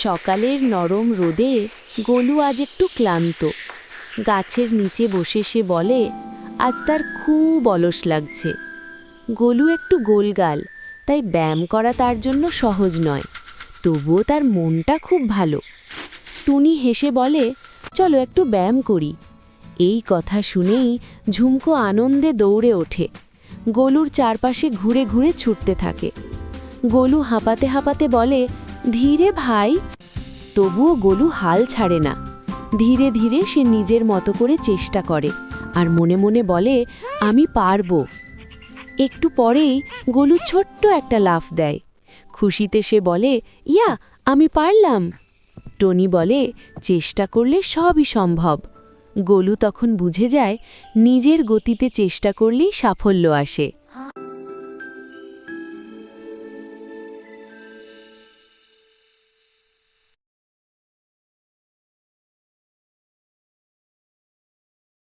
সকালের নরম রোদে গোলু আজ একটু ক্লান্ত। গাছের নিচে বসে সে বলে আজ তার খুব অলস লাগছে। গোলু একটু গোলগাল, তাই ব্যায়াম করা তার জন্য সহজ নয়, তবুও তার মনটা খুব ভালো। টুনি হেসে বলে চলো একটু ব্যায়াম করি। এই কথা শুনেই ঝুমকো আনন্দে দৌড়ে ওঠে, গোলুর চারপাশে ঘুরে ঘুরে ছুটতে থাকে। গোলু হাঁপাতে হাঁপাতে বলে ধীরে ভাই। তবুও গোলু হাল ছাড়ে না। ধীরে ধীরে সে নিজের মতো করে চেষ্টা করে আর মনে মনে বলে আমি পারবো। একটু পরেই গোলু ছোট্ট একটা লাফ দেয়। খুশিতে সে বলে ইয়া, আমি পারলাম। টনি বলে চেষ্টা করলে সবই সম্ভব। গোলু তখন বুঝে যায় নিজের গতিতে চেষ্টা করলেই সাফল্য আসে।